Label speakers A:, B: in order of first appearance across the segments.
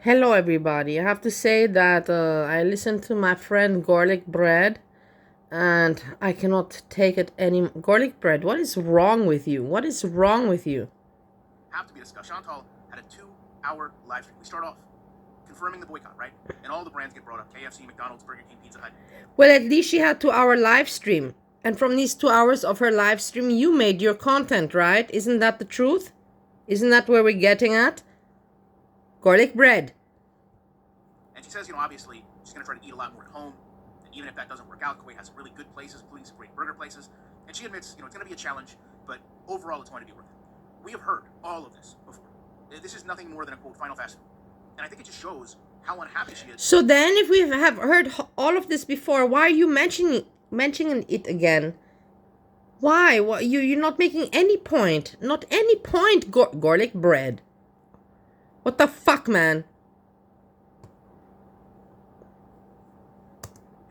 A: Hello, everybody. I have to say that I listened to my friend Garlic Bread, and I cannot take it any. Garlic Bread, what is wrong with you? What is wrong with you?
B: Have to be discussed. Chantal had a 2-hour live stream. We start off confirming the boycott, right? And all the brands get brought up: KFC, McDonald's, Burger King, Pizza Hut.
A: Well, at least she had 2 hour live stream, and from these 2 hours of her live stream, you made your content, right? Isn't that the truth? Isn't that where we're getting at? Garlic Bread.
B: And she says, obviously she's going to try to eat a lot more at home. And even if that doesn't work out, Kuwait has some really good places, including some great burger places. And she admits, it's going to be a challenge, but overall it's going to be worth it. We have heard all of this before. This is nothing more than a, quote, final fast food. And I think it just shows how unhappy she is.
A: So then, if we have heard all of this before, why are you mentioning it again? Why? You're not making any point. Not any point, Garlic Bread. What the fuck, man?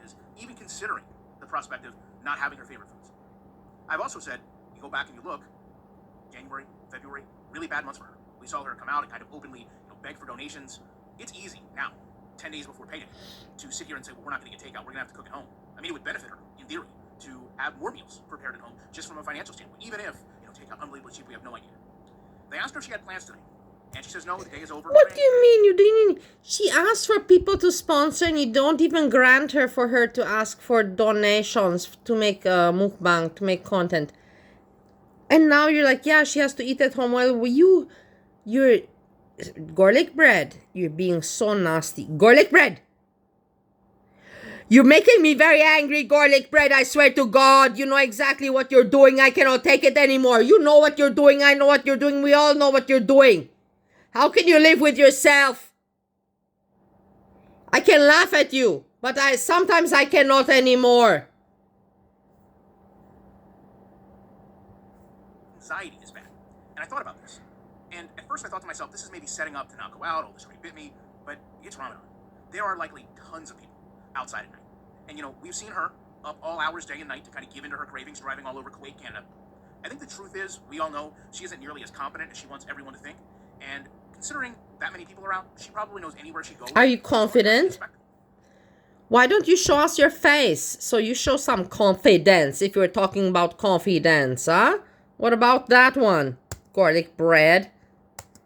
B: Is even considering the prospect of not having her favorite foods. I've also said, you go back and you look, January, February, really bad months for her. We saw her come out and kind of openly, beg for donations. It's easy now, 10 days before payday, to sit here and say, well, we're not going to get takeout, we're going to have to cook at home. I mean, it would benefit her, in theory, to have more meals prepared at home, just from a financial standpoint, even if, takeout unbelievably cheap, we have no idea. They asked her if she had plans today, and she says, no, the day is over.
A: What do you mean? You didn't. She asked for people to sponsor, and you don't even grant her for her to ask for donations to make a mukbang, to make content. And now you're like, yeah, she has to eat at home. Well, you're Garlic Bread. You're being so nasty. Garlic Bread. You're making me very angry, Garlic Bread. I swear to God, you know exactly what you're doing. I cannot take it anymore. You know what you're doing. I know what you're doing. We all know what you're doing. How can you live with yourself? I can laugh at you, but sometimes I cannot anymore.
B: Anxiety is bad. And I thought about this. And at first I thought to myself, this is maybe setting up to not go out, oh, this already bit me, but it's Ramadan. There are likely tons of people outside at night. And we've seen her up all hours day and night to kind of give into her cravings, driving all over Kuwait, Canada. I think the truth is, we all know she isn't nearly as competent as she wants everyone to think. And considering that many people around, she probably knows anywhere she goes.
A: Are you confident? Why don't you show us your face so you show some confidence if you're talking about confidence, huh? What about that one, Garlic Bread?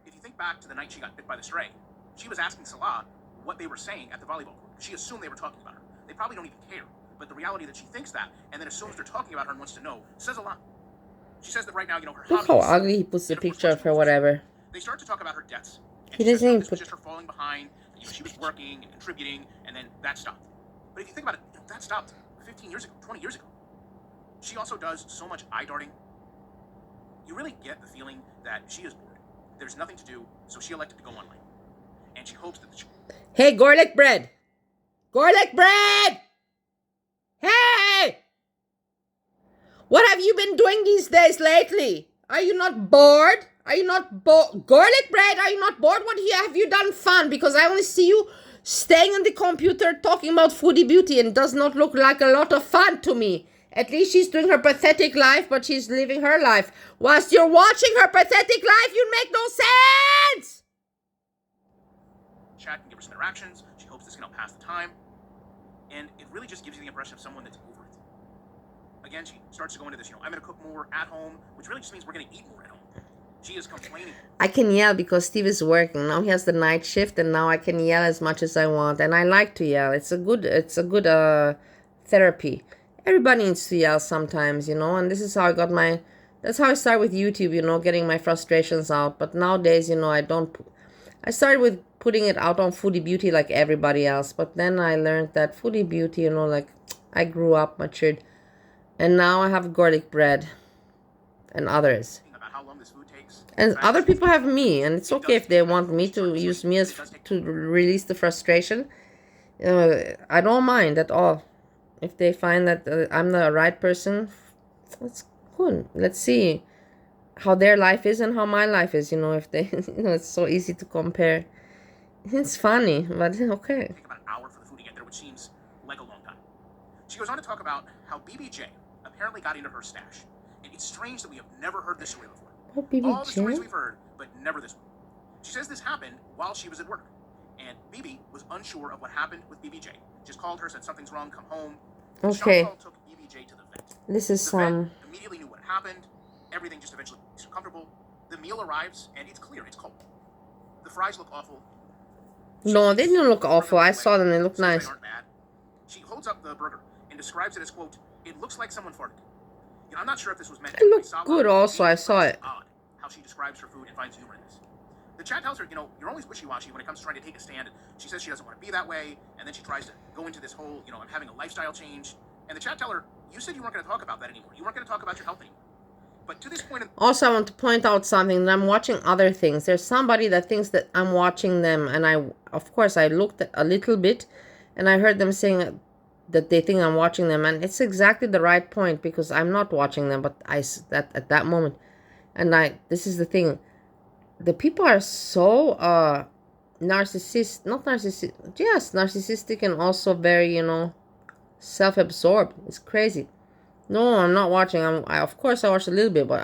B: If you think back to the night she got bit by the stray, she was asking Salah what they were saying at the volleyball court. She assumed they were talking about her. They probably don't even care. But the reality that she thinks that and then assumes they're talking about her and wants to know says a lot. She says that right now, her
A: Look how ugly he puts the picture of her, whatever.
B: They start to talk about her debts.
A: He doesn't even put...
B: just her falling behind. She was working and contributing, and then that stopped. But if you think about it, that stopped 15 years ago, 20 years ago. She also does so much eye darting. You really get the feeling that she is bored. There's nothing to do, so she elected to go online. And she hopes that the...
A: Hey, Garlic Bread! Garlic Bread! Hey! What have you been doing these days lately? Are you not bored? Are you not bored? Garlic Bread, are you not bored? What have you done fun? Because I only see you staying on the computer talking about foodie beauty, and it does not look like a lot of fun to me. At least she's doing her pathetic life, but she's living her life. Whilst you're watching her pathetic life, you make no sense!
B: Chat and give her some interactions. She hopes this can help pass the time. And it really just gives you the impression of someone that's over it. Again, she starts to go into this, I'm going to cook more at home, which really just means we're going to eat more at home. She is complaining.
A: I can yell because Steve is working. Now he has the night shift, and now I can yell as much as I want. And I like to yell. It's a good therapy. Everybody needs to yell sometimes, and this is how I got that's how I started with YouTube, getting my frustrations out. But nowadays, I started with putting it out on Foodie Beauty like everybody else. But then I learned that Foodie Beauty, I grew up, matured. And now I have Garlic Bread and others. And other people have me, and it's okay if they want me to use me to release the frustration. I don't mind at all. If they find that I'm the right person, that's good. Let's see how their life is and how my life is. If they, it's so easy to compare. It's funny, but okay.
B: Take about an hour for the food to get there, which seems like a long time. She goes on to talk about how BBJ apparently got into her stash, and it's strange that we have never heard this story before.
A: Oh, BBJ?
B: All the stories we've heard, but never this one. She says this happened while she was at work. And BB was unsure of what happened with BBJ. Just called her, said something's wrong, come home.
A: Okay.
B: Chantal took BBJ to the vet.
A: This is
B: The vet immediately knew what happened. Everything just eventually makes her comfortable. The meal arrives, and it's clear, it's cold. The fries look awful.
A: No, they didn't look awful. I saw them. They look nice.
B: They aren't bad. She holds up the burger and describes it as, quote, it looks like someone farted. You know, I'm not sure if this was meant
A: It looked good also. I saw it.
B: Odd how she describes her food and finds humor in this. The chat tells her, you know, you're always wishy-washy when it comes to trying to take a stand. And she says she doesn't want to be that way. And then she tries to go into this whole, you know, I'm having a lifestyle change. And the chat tell her, you said you weren't going to talk about that anymore. You weren't going to talk about your health anymore. But to this point...
A: Also, I want to point out something, that I'm watching other things. There's somebody that thinks that I'm watching them. And of course, I looked at a little bit. And I heard them saying that they think I'm watching them. And it's exactly the right point. Because I'm not watching them. But at that moment. And this is the thing. The people are so narcissistic and also very, you know, self-absorbed. It's crazy. No, I'm not watching. Of course I watch a little bit, but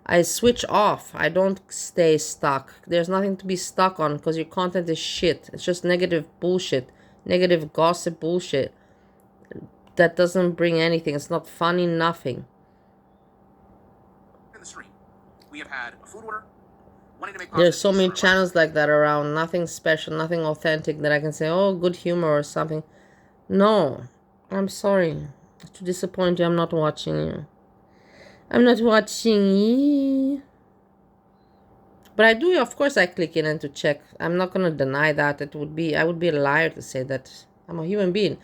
A: I switch off. I don't stay stuck. There's nothing to be stuck on because your content is shit. It's just negative bullshit, negative gossip bullshit that doesn't bring anything. It's not funny, nothing.
B: In the stream, we have had a food order.
A: There's so many channels like that around. Nothing special, nothing authentic that I can say, oh, good humor or something. No, I'm sorry to disappoint you. I'm not watching you. I'm not watching you. But I do, of course, I click in and to check. I'm not going to deny that. I would be a liar to say that I'm a human being.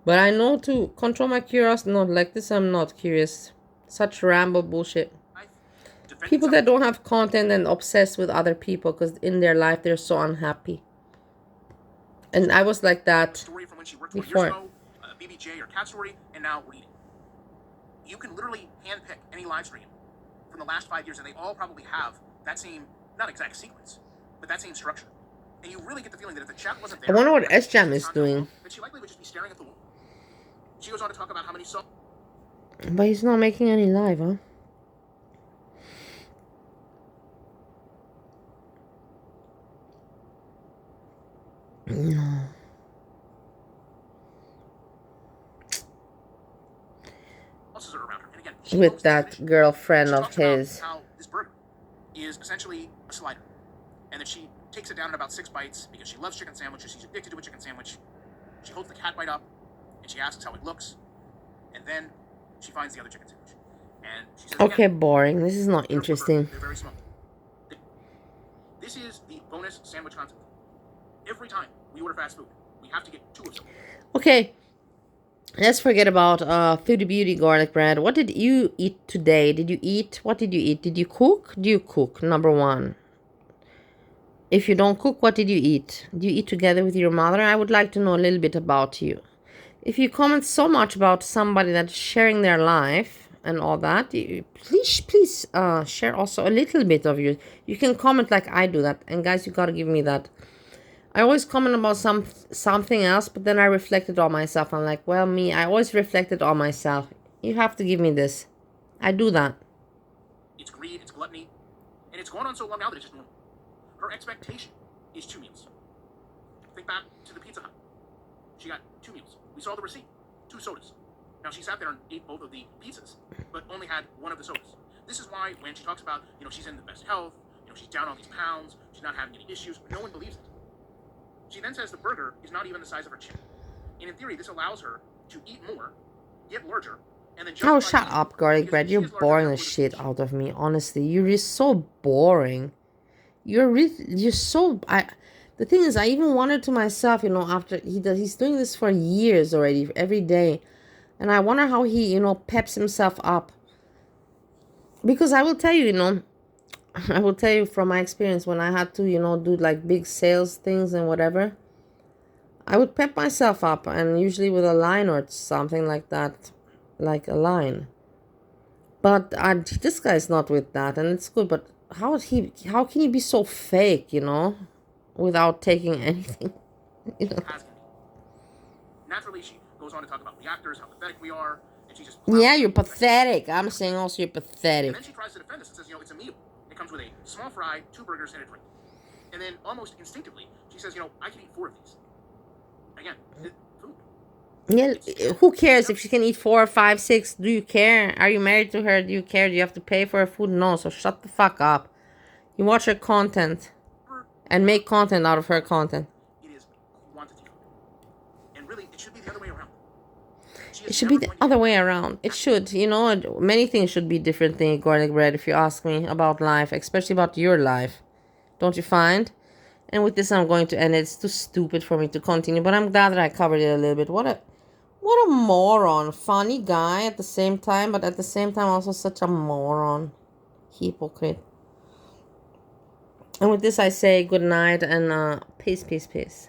A: But I know to control my curiosity. No, like this, I'm not curious. Such ramble bullshit. People that don't have content and obsessed with other people because in their life they're so unhappy. And I was like that
B: story from when she worked
A: before.
B: Years ago, BBJ or Cat Story, and now reading. You can literally handpick any live stream from the last 5 years, and they all probably have that same, not exact sequence, but that same structure. And you really get the feeling that if the chat wasn't there,
A: I wonder what S-Jam is doing.
B: That she likely would just be staring at the wall. She goes on to talk about how many songs.
A: But he's not making any live, huh? No. With that girlfriend of his.
B: How this burger is essentially a slider, and that she takes it down in about 6 bites because she loves chicken sandwiches. She's addicted to a chicken sandwich. She holds the cat bite up, and she asks how it looks, and then she finds the other chicken sandwich. And she says,
A: okay, boring. This is not interesting.
B: They're very small. This is the bonus sandwich concept. Every time we order fast food, we have to get 2 of something.
A: Okay. Let's forget about Foodie Beauty garlic bread. What did you eat today? What did you eat? Did you cook? Do you cook? Number 1. If you don't cook, what did you eat? Do you eat together with your mother? I would like to know a little bit about you. If you comment so much about somebody that's sharing their life and all that, please share also a little bit of you. You can comment like I do that. And guys, you gotta give me that. I always comment about something else, but then I reflected on myself. I'm like, well, I always reflected on myself. You have to give me this. I do that.
B: It's greed, it's gluttony, and it's gone on so long now that it's just normal. Her expectation is 2 meals. Think back to the Pizza Hut. She got 2 meals. We saw the receipt, 2 sodas. Now she sat there and ate both of the pizzas, but only had 1 of the sodas. This is why when she talks about, you know, she's in the best health, you know, she's down all these pounds, she's not having any issues, no one believes it. She then says the burger is not even the size of her chin. And in theory, this allows her to eat more, get larger, and then just...
A: Oh, shut up, garlic bread. You're boring the shit out of me, honestly. You're just so boring. You're so... The thing is, I even wondered to myself, you know, after he's doing this for years already, every day. And I wonder how he, you know, peps himself up. Because I will tell you, you know, I will tell you from my experience when I had to, you know, do like big sales things and whatever. I would pep myself up, and usually with a line or something like that, like a line. But this guy's not with that, and it's good. But how can he be so fake, you know, without taking anything? You know?
B: Naturally, she goes on to talk about reactors, how pathetic we are, and she just...
A: Yeah, you're pathetic. I'm saying also you're pathetic.
B: And then she tries to defend this and says, you know, it's a meal. It comes with a small fry, 2 burgers, and a drink. And then almost instinctively, she says, I can eat 4 of these. Again, food.
A: Yeah, who cares if she can eat 4, 5, 6? Do you care? Are you married to her? Do you care? Do you have to pay for her food? No, so shut the fuck up. You watch her content and make content out of her content.
B: It is quantity food. And really, it should be the other way around.
A: It should be the other way around. It should, many things should be different than garlic bread if you ask me about life, especially about your life. Don't you find? And with this, I'm going to end it. It's too stupid for me to continue, but I'm glad that I covered it a little bit. What a moron. Funny guy at the same time, but at the same time also such a moron. Hypocrite. And with this, I say good night and peace, peace, peace.